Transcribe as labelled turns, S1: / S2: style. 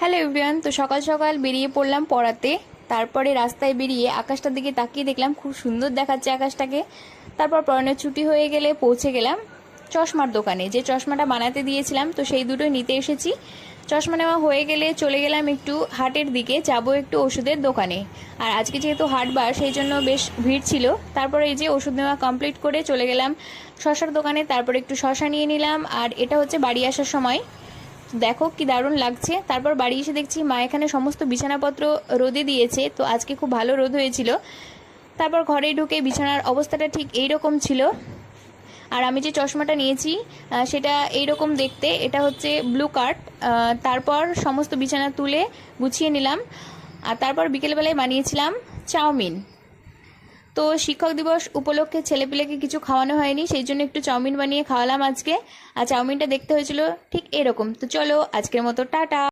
S1: Hello everyone. তো সকাল সকাল বেরিয়ে পড়লাম পড়াতে। তারপরে রাস্তায় বেরিয়ে আকাশটার দিকে তাকিয়ে দেখলাম খুব সুন্দর দেখাচ্ছে আকাশটাকে। তারপর পড়ানোর ছুটি হয়ে গেলে পৌঁছে গেলাম চশমার দোকানে, যে চশমাটা বানাতে দিয়েছিলাম, তো সেই দুটোই নিতে এসেছি। চশমা নেওয়া হয়ে গেলে চলে গেলাম একটু হাটের দিকে, যাব একটু ওষুধের দোকানে। আর আজকে যেহেতু হাটবার, সেই জন্য বেশ ভিড় ছিল। তারপরে এই যে ওষুধ নেওয়া কমপ্লিট করে চলে গেলাম শশার দোকানে। তারপর একটু শশা নিয়ে নিলাম। আর এটা হচ্ছে বাড়ি আসার সময়। দেখো কি দারুণ লাগছে। তারপর বাড়ি এসে দেখছি মা এখানে সমস্ত বিছানাপত্র রোদে দিয়েছে, তো আজকে খুব ভালো রোদ হয়েছিল। তারপর ঘরে ঢুকে বিছানার অবস্থাটা ঠিক এই রকম ছিল। আর আমি যে চশমাটা নিয়েছি সেটা এই রকম দেখতে, এটা হচ্ছে ব্লু কার্ড। তারপর সমস্ত বিছানা তুলে গুছিয়ে নিলাম। আর তারপর বিকেলবেলায় বানিয়েছিলাম চাউমিন। তো শিক্ষক দিবস উপলক্ষে ছেলেপিলেকে কিছু খাওয়ানো হয়নি, সেই জন্য একটু চাউমিন বানিয়ে খাওয়ালাম আজকে। আর চাউমিনটা দেখতে হয়েছিল ঠিক এরকম। তো চলো আজকের মতো টাটা।